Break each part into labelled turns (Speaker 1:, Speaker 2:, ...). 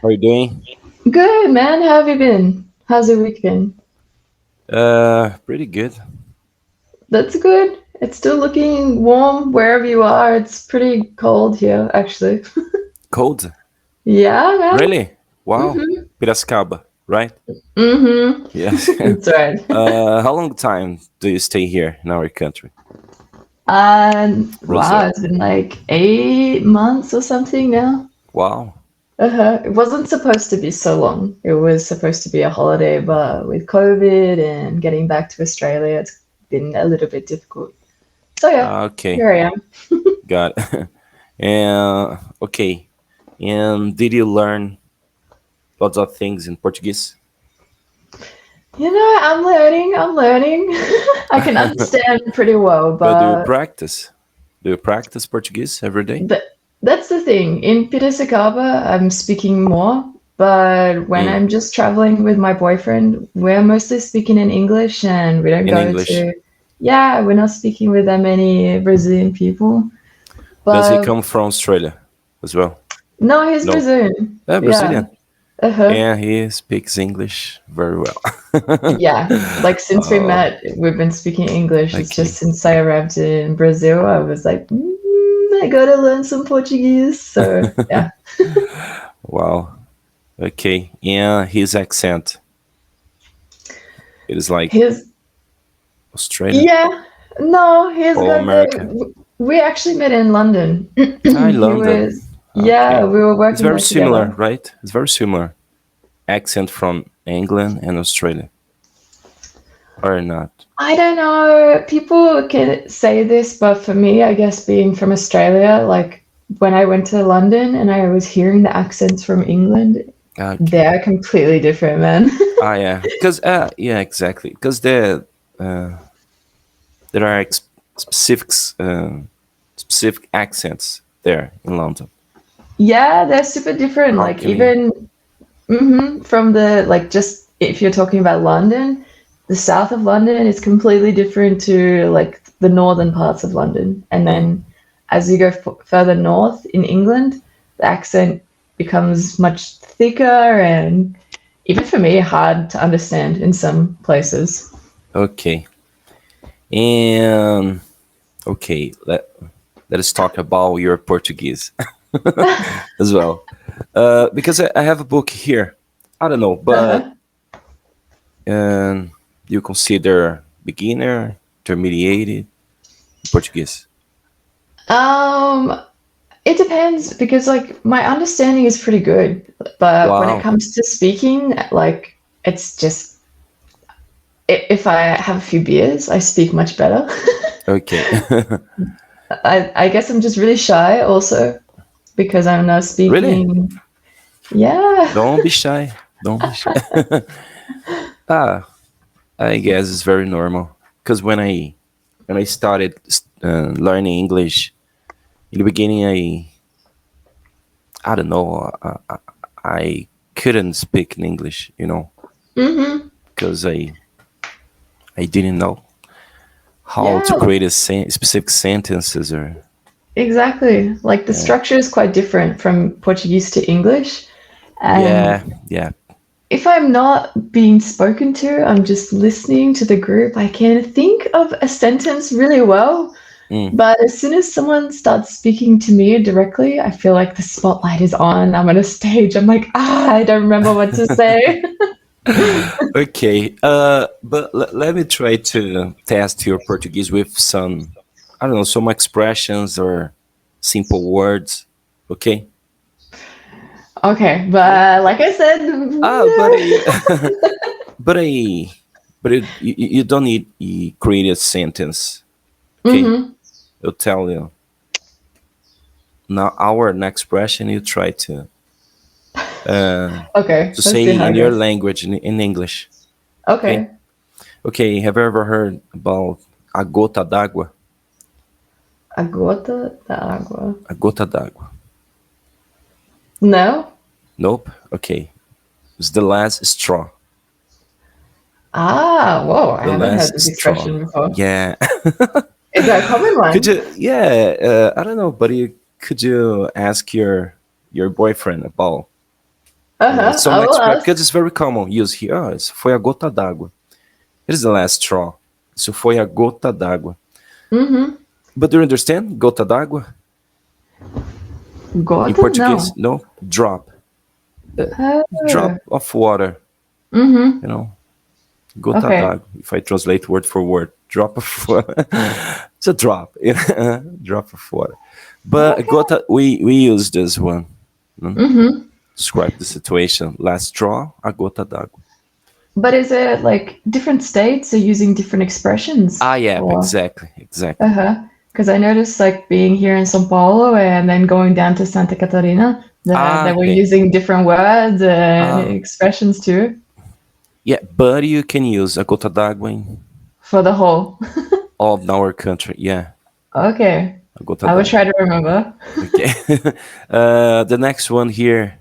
Speaker 1: How are you doing?
Speaker 2: Good, man. How have you been? How's your week been?
Speaker 1: Pretty good.
Speaker 2: That's good. It's still looking warm wherever you are. It's pretty cold here, actually.
Speaker 1: Cold?
Speaker 2: Yeah, man.
Speaker 1: Really? Wow.
Speaker 2: Mm-hmm.
Speaker 1: Piracicaba, right?
Speaker 2: Mm-hmm.
Speaker 1: Yes.
Speaker 2: That's right.
Speaker 1: How long time do you stay here in our country,
Speaker 2: Wow,
Speaker 1: Brazil?
Speaker 2: it's been like 8 months or something now.
Speaker 1: Wow.
Speaker 2: It wasn't supposed to be so long. It was supposed to be a holiday, but with COVID and getting back to Australia, it's been a little bit difficult. So yeah,
Speaker 1: Okay,
Speaker 2: here I am.
Speaker 1: got it. And okay. And did you learn lots of things in Portuguese?
Speaker 2: I'm learning. I'm learning. I can understand pretty well,
Speaker 1: But do you
Speaker 2: but
Speaker 1: practice? Do you practice Portuguese every day?
Speaker 2: th- that's the thing. In Piracicaba, I'm speaking more, but when
Speaker 1: Mm,
Speaker 2: I'm just traveling with my boyfriend, we're mostly speaking in English and we don't
Speaker 1: in
Speaker 2: go
Speaker 1: English.
Speaker 2: to, yeah, we're not speaking with that many Brazilian people.
Speaker 1: Does he
Speaker 2: But
Speaker 1: come from Australia as well?
Speaker 2: no, he's
Speaker 1: No.
Speaker 2: Brazilian. Yeah.
Speaker 1: Brazilian.
Speaker 2: Uh-huh.
Speaker 1: And he speaks English very well.
Speaker 2: Yeah, like since we
Speaker 1: Oh,
Speaker 2: met, we've been speaking English. It's just
Speaker 1: okay.
Speaker 2: since I arrived in Brazil, I was like, I gotta learn some Portuguese. So yeah,
Speaker 1: Wow. Okay. Yeah, his accent. It is like
Speaker 2: he's
Speaker 1: Australia
Speaker 2: yeah, no, he's
Speaker 1: or
Speaker 2: got
Speaker 1: America.
Speaker 2: the. We actually met in London.
Speaker 1: Ah, in
Speaker 2: He
Speaker 1: London.
Speaker 2: was yeah,
Speaker 1: Okay.
Speaker 2: we were
Speaker 1: It's
Speaker 2: working
Speaker 1: very
Speaker 2: there
Speaker 1: similar,
Speaker 2: together.
Speaker 1: right? It's very similar. Accent from England and Australia. Or not.
Speaker 2: I don't know. People can say this, but for me, I guess being from Australia, like when I went to London and I was hearing the accents from England,
Speaker 1: Okay.
Speaker 2: they're completely different, man.
Speaker 1: Ah, yeah. Because, yeah, exactly. Because uh, there are specifics, specific accents there in London.
Speaker 2: Yeah, they're super different.
Speaker 1: How
Speaker 2: Like
Speaker 1: can you?
Speaker 2: even from the like just if you're talking about London, the south of London is completely different to like the northern parts of London. And
Speaker 1: Mm,
Speaker 2: then as you go further north in England, the accent becomes much thicker and even for me hard to understand in some places.
Speaker 1: okay. And okay, let us talk about your Portuguese as well. Because I have a book here. I don't know, but
Speaker 2: Uh-huh.
Speaker 1: you consider beginner, intermediate Portuguese?
Speaker 2: Um, it depends because like my understanding is pretty good, but when it
Speaker 1: Wow.
Speaker 2: comes to speaking, like it's just if I have a few beers, I speak much better.
Speaker 1: Okay.
Speaker 2: I guess I'm just really shy also because I'm not
Speaker 1: Really?
Speaker 2: speaking. Yeah.
Speaker 1: Don't be shy. Don't be shy. ah, I guess it's very normal. Because when I started learning English in the beginning, I don't know. I couldn't speak in English,
Speaker 2: hmm
Speaker 1: because I didn't know how to
Speaker 2: Yeah,
Speaker 1: create specific sentences or
Speaker 2: exactly. Like the
Speaker 1: yeah,
Speaker 2: structure is quite different from Portuguese to English. And
Speaker 1: yeah, yeah.
Speaker 2: if I'm not being spoken to, I'm just listening to the group, I can think of a sentence really well.
Speaker 1: Mm.
Speaker 2: But as soon as someone starts speaking to me directly, I feel like the spotlight is on. I'm on a stage. I'm like, I don't remember what to say.
Speaker 1: Okay, but let me try to test your Portuguese with some, I don't know, some expressions or simple words. Okay.
Speaker 2: Okay,
Speaker 1: Okay.
Speaker 2: but like I said,
Speaker 1: Ah, but I, you don't need a create a sentence. Okay,
Speaker 2: hmm
Speaker 1: I'll tell you now. Our next expression, you try uh,
Speaker 2: okay,
Speaker 1: to
Speaker 2: let's see
Speaker 1: say
Speaker 2: how
Speaker 1: in
Speaker 2: it
Speaker 1: your
Speaker 2: goes.
Speaker 1: language in English. Okay.
Speaker 2: Okay,
Speaker 1: Okay. Have you ever heard about a gota d'água?
Speaker 2: a gota d'água.
Speaker 1: A gota d'água.
Speaker 2: No?
Speaker 1: Nope. Okay. It's the last straw.
Speaker 2: Ah, whoa, I
Speaker 1: The
Speaker 2: haven't heard
Speaker 1: last
Speaker 2: this
Speaker 1: straw.
Speaker 2: expression before.
Speaker 1: Yeah.
Speaker 2: Is that a common
Speaker 1: Could
Speaker 2: one?
Speaker 1: you? Yeah. I don't know, but could you ask your boyfriend about? Some
Speaker 2: I will
Speaker 1: expression,
Speaker 2: ask.
Speaker 1: because it's very common use here. Ah, isso foi a gota d'água. It is the last straw. Isso foi a gota d'água.
Speaker 2: Mm-hmm.
Speaker 1: But do you understand? Gota d'água? In
Speaker 2: Gota?
Speaker 1: Portuguese? No. Drop.
Speaker 2: No.
Speaker 1: Drop of water.
Speaker 2: Mm-hmm.
Speaker 1: You know? Gota
Speaker 2: Okay.
Speaker 1: d'água. If I translate word for word. Drop of water. It's a drop. Drop of water. But
Speaker 2: Okay.
Speaker 1: gota, we use this one.
Speaker 2: Mm-hmm.
Speaker 1: Describe the situation. Last straw, a gota d'água.
Speaker 2: But is it like different states are using different expressions?
Speaker 1: Ah, yeah,
Speaker 2: Or-
Speaker 1: exactly.
Speaker 2: Because I noticed like being here in São Paulo and then going down to Santa Catarina that they were
Speaker 1: Okay.
Speaker 2: using different words and
Speaker 1: Ah.
Speaker 2: expressions too
Speaker 1: Yeah, but you can use a gota d'água in
Speaker 2: for the whole.
Speaker 1: all of our country. Yeah,
Speaker 2: Okay.
Speaker 1: a gota
Speaker 2: I will
Speaker 1: d'água.
Speaker 2: try to remember.
Speaker 1: Okay. The next one here,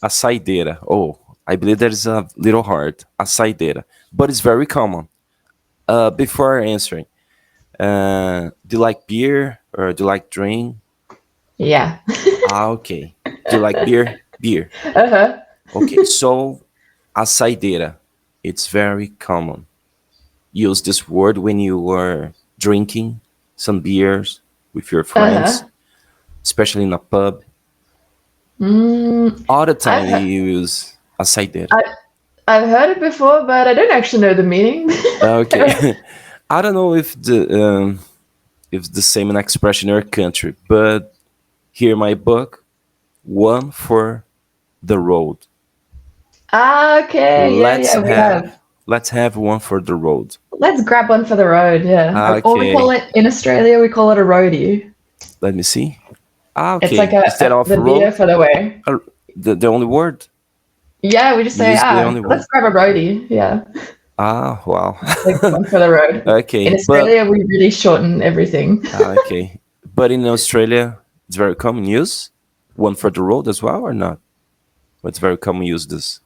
Speaker 1: a saideira. Oh, I believe there's a little hard. A saideira, but it's very common. Before answering, do you like beer or do you like drink?
Speaker 2: Yeah.
Speaker 1: Okay. Do you like beer? Beer.
Speaker 2: Uh-huh.
Speaker 1: Okay, so a saideira, it's very common. Use this word when you are drinking some beers with your friends, especially in a pub. All the time
Speaker 2: I've,
Speaker 1: you use a saideira.
Speaker 2: I've heard it before, but I don't actually know the meaning.
Speaker 1: Okay. I don't know if it's the same expression in your country, but here in my book, one for the road.
Speaker 2: Okay. Yeah, we have.
Speaker 1: Let's have one for the road.
Speaker 2: Let's grab one for the road, yeah. Or we
Speaker 1: Okay.
Speaker 2: call it, in Australia, we call it a roadie.
Speaker 1: Let me see. Okay.
Speaker 2: It's like
Speaker 1: Instead of
Speaker 2: the
Speaker 1: road,
Speaker 2: beer for the way.
Speaker 1: the only word.
Speaker 2: Yeah, we just say,
Speaker 1: Use the only
Speaker 2: let's grab a roadie. Yeah,
Speaker 1: Wow.
Speaker 2: like one for the road.
Speaker 1: Okay,
Speaker 2: In Australia, we really shorten everything.
Speaker 1: Okay, but in Australia, it's very common use one for the road as well, or not? But it's very common use this.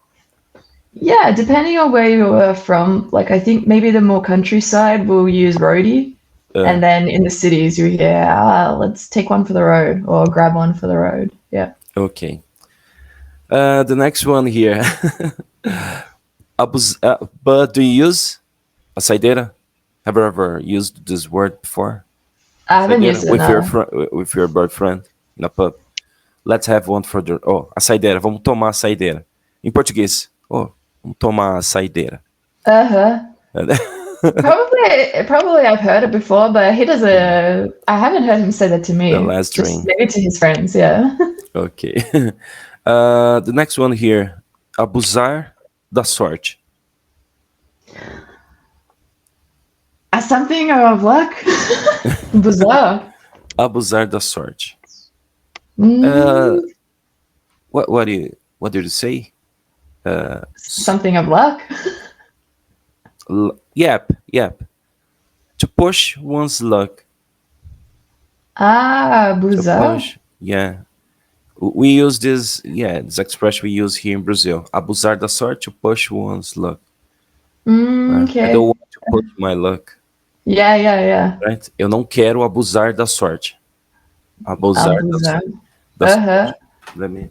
Speaker 2: Yeah, depending on where you are from, like I think maybe the more countryside will use roadie, and then in the cities you hear, let's take one for the road or grab one for the road. Yeah.
Speaker 1: Okay. The next one here. But do you use a saideira? Have you ever used this word before?
Speaker 2: I haven't used it
Speaker 1: with your
Speaker 2: now.
Speaker 1: with your boyfriend in a pub. Let's have one for the. Oh, a saideira. Vamos tomar a saideira. Em português. Oh, vamos tomar a saideira.
Speaker 2: Probably I've heard it before, but he doesn't. I haven't heard him say that to me.
Speaker 1: The last
Speaker 2: Just
Speaker 1: drink.
Speaker 2: maybe to his friends. Yeah.
Speaker 1: Okay. The next one here. Abuzar da sorte.
Speaker 2: Something of luck. Bizarre.
Speaker 1: Abusar da sorte. What did you say?
Speaker 2: Something of luck.
Speaker 1: Yep. To push one's luck.
Speaker 2: Bizarre.
Speaker 1: Yeah. We use this expression we use here in Brazil. Abusar da sorte, to push one's luck.
Speaker 2: Okay.
Speaker 1: I don't want to push my luck.
Speaker 2: Yeah.
Speaker 1: Right? Eu não quero abusar da sorte. Abusar da sorte. Let me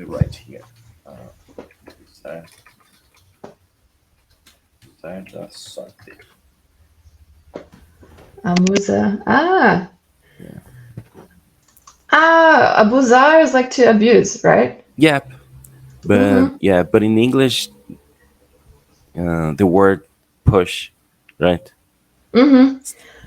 Speaker 1: write here. Abusar da sorte.
Speaker 2: Abuzar. Abuzar is like to abuse, right?
Speaker 1: Yep. But but in English, the word push, right?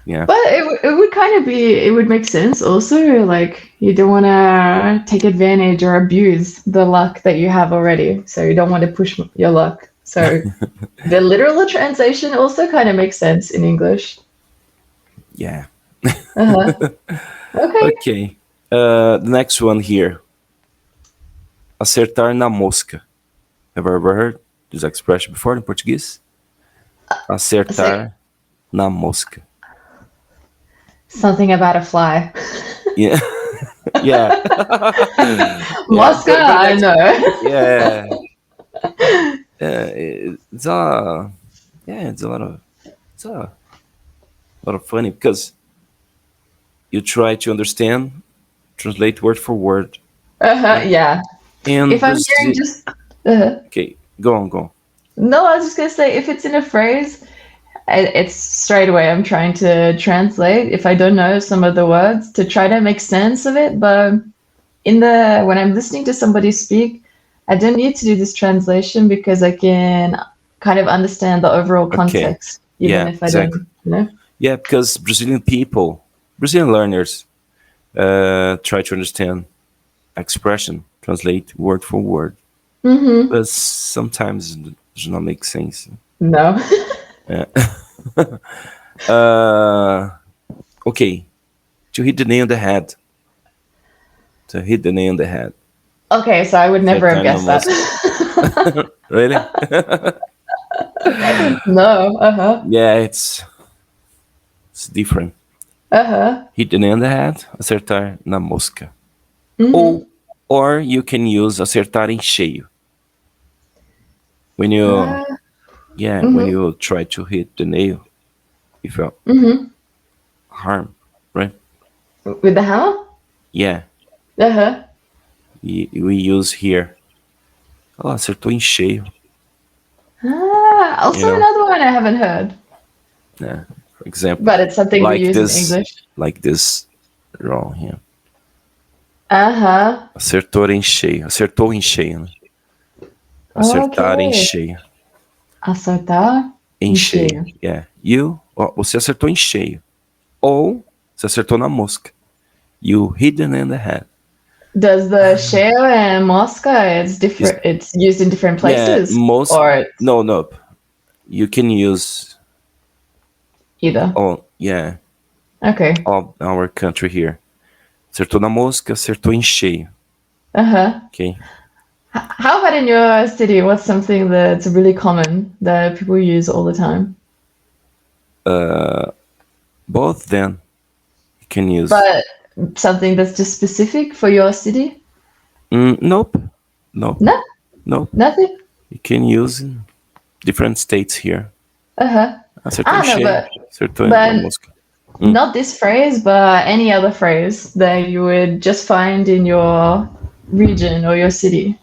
Speaker 1: Yeah.
Speaker 2: But it would kind of it would make sense also. Like you don't want to take advantage or abuse the luck that you have already. So you don't want to push your luck. So the literal translation also kind of makes sense in English.
Speaker 1: Yeah.
Speaker 2: Okay.
Speaker 1: The next one here. Acertar na mosca. Have you ever heard this expression before in Portuguese? Acertar na mosca.
Speaker 2: Something about a fly.
Speaker 1: Yeah. Yeah.
Speaker 2: Mosca, I know.
Speaker 1: Yeah. It's a lot of funny because you try to understand, translate word for word.
Speaker 2: Yeah.
Speaker 1: In
Speaker 2: If I'm hearing
Speaker 1: Brazil,
Speaker 2: just
Speaker 1: okay, go on, go on.
Speaker 2: no, I was just gonna say if it's in a phrase, it's straight away I'm trying to translate if I don't know some of the words to try to make sense of it. But in the when I'm listening to somebody speak, I don't need to do this translation because I can kind of understand the overall
Speaker 1: Okay,
Speaker 2: context, even
Speaker 1: yeah,
Speaker 2: if I
Speaker 1: exactly.
Speaker 2: don't, you know.
Speaker 1: Yeah, because Brazilian people, Brazilian learners, try to understand expression, translate word for word,
Speaker 2: Mm-hmm.
Speaker 1: but sometimes it does not make sense.
Speaker 2: No.
Speaker 1: Yeah. uh, okay, to hit the nail on the head. To hit the nail on the head.
Speaker 2: Okay, so I would never have
Speaker 1: Acertar na
Speaker 2: guessed that.
Speaker 1: mosca. Really?
Speaker 2: No. Uh-huh.
Speaker 1: Yeah, it's different.
Speaker 2: Uh-huh.
Speaker 1: Hit the nail on the head, acertar na mosca.
Speaker 2: Mm-hmm.
Speaker 1: Or you can use acertar em cheio. When you,
Speaker 2: Uh,
Speaker 1: yeah, when
Speaker 2: mm-hmm.
Speaker 1: you try to hit the nail, you feel
Speaker 2: Mm-hmm.
Speaker 1: harm, right?
Speaker 2: With the hammer?
Speaker 1: Yeah,
Speaker 2: Uh-huh.
Speaker 1: we use here. Oh, acertou em cheio,
Speaker 2: Ah,
Speaker 1: you
Speaker 2: also
Speaker 1: know?
Speaker 2: another one I haven't heard,
Speaker 1: Yeah, for example,
Speaker 2: but it's something we use in
Speaker 1: this,
Speaker 2: English.
Speaker 1: like this wrong here.
Speaker 2: Uh-huh.
Speaker 1: Acertou em cheio, né? Acertar em
Speaker 2: Okay.
Speaker 1: cheio.
Speaker 2: Acertar
Speaker 1: Em
Speaker 2: em
Speaker 1: cheio.
Speaker 2: cheio.
Speaker 1: Yeah. Você acertou em cheio. Ou você acertou na mosca. You hit the nail on the head.
Speaker 2: Does the shell and Mosca it's
Speaker 1: Is
Speaker 2: different it's used in different
Speaker 1: yeah,
Speaker 2: places
Speaker 1: most
Speaker 2: or it's
Speaker 1: no. You can use
Speaker 2: either?
Speaker 1: yeah,
Speaker 2: Okay.
Speaker 1: all our country here. Acertou na mosca, acertou em cheio.
Speaker 2: Uh-huh.
Speaker 1: Okay.
Speaker 2: How about in your city? What's something that's really common that people use all the time?
Speaker 1: Both then you can use.
Speaker 2: But something that's just specific for your city?
Speaker 1: Nope. Nope.
Speaker 2: No,
Speaker 1: Nope.
Speaker 2: nothing.
Speaker 1: You can use in different states here.
Speaker 2: Uh-huh.
Speaker 1: Acertou em
Speaker 2: Ah, no,
Speaker 1: cheio. Acertou na
Speaker 2: but
Speaker 1: mosca.
Speaker 2: not this phrase, but any other phrase that you would just find in your region or your city.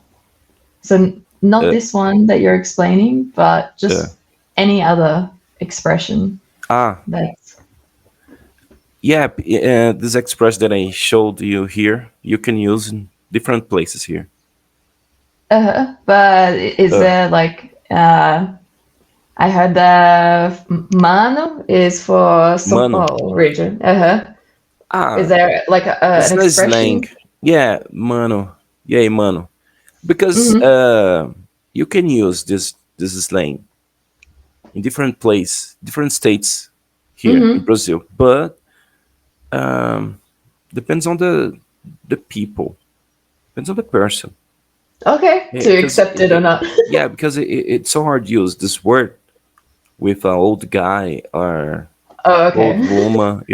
Speaker 2: So not
Speaker 1: Uh,
Speaker 2: this one that you're explaining, but
Speaker 1: uh,
Speaker 2: just any other expression
Speaker 1: ah,
Speaker 2: that's
Speaker 1: yeah, this express that I showed you here, you can use in different places here.
Speaker 2: but is
Speaker 1: Uh,
Speaker 2: there like I heard the mano is for São
Speaker 1: mano.
Speaker 2: Paulo region. Is
Speaker 1: Ah,
Speaker 2: there like
Speaker 1: it's
Speaker 2: an
Speaker 1: a slang.
Speaker 2: expression?
Speaker 1: Yeah, mano. Yeah, mano. Because
Speaker 2: Mm-hmm.
Speaker 1: you can use this slang in different states here in
Speaker 2: Mm-hmm.
Speaker 1: Brazil, but um, depends on the people, depends on the person.
Speaker 2: Okay,
Speaker 1: Yeah,
Speaker 2: to
Speaker 1: because
Speaker 2: accept it or not.
Speaker 1: yeah, because it's so hard to use this word with an old guy or
Speaker 2: Oh,
Speaker 1: old
Speaker 2: okay.
Speaker 1: woman.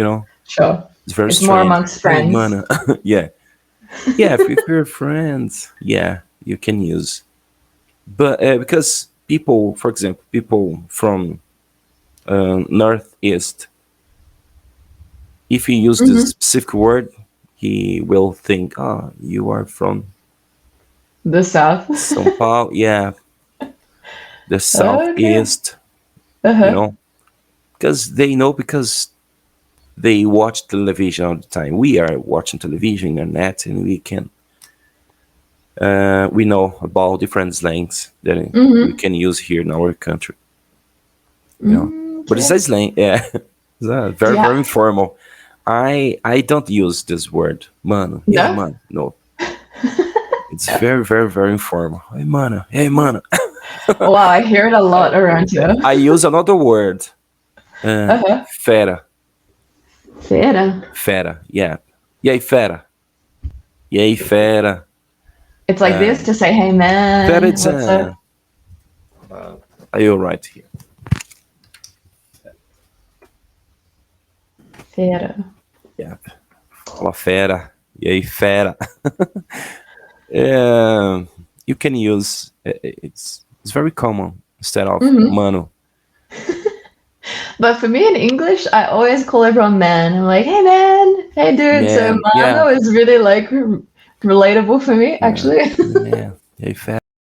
Speaker 2: Sure.
Speaker 1: It's very
Speaker 2: It's more
Speaker 1: strange.
Speaker 2: amongst
Speaker 1: Hey,
Speaker 2: friends.
Speaker 1: man. Yeah, yeah. If we're friends, yeah, you can use. But because people, for example, people from northeast, if he use this
Speaker 2: Mm-hmm.
Speaker 1: specific word, he will think, "Ah, you are from
Speaker 2: The South.
Speaker 1: São Paulo." Yeah, the
Speaker 2: Okay.
Speaker 1: southeast. You
Speaker 2: Uh-huh.
Speaker 1: know, because they know because they watch television all the time. We are watching television, internet, and we know about different slangs that we
Speaker 2: Mm-hmm.
Speaker 1: can use here in our country. But it's
Speaker 2: Okay.
Speaker 1: a slang, yeah. It's very
Speaker 2: Yeah.
Speaker 1: very informal. I don't use this word, mano. Yeah,
Speaker 2: No?
Speaker 1: mano. No, it's very very very informal. Hey, mano. Hey, mano.
Speaker 2: Wow, I hear it a lot around here.
Speaker 1: I use another word,
Speaker 2: Uh-huh.
Speaker 1: fera.
Speaker 2: Fera.
Speaker 1: Fera, yeah. E aí, fera? E aí, fera?
Speaker 2: It's like this to say, hey
Speaker 1: Fera,
Speaker 2: man,
Speaker 1: it's
Speaker 2: what's up?
Speaker 1: are you right here?
Speaker 2: Fera.
Speaker 1: Yeah. Fala, fera. E aí, fera? Uh, you can use it's very common instead of mano.
Speaker 2: But for me in English, I always call everyone man. I'm like, hey man, hey dude. So
Speaker 1: Man, yeah,
Speaker 2: mano is really like relatable for me, actually.
Speaker 1: É. E aí,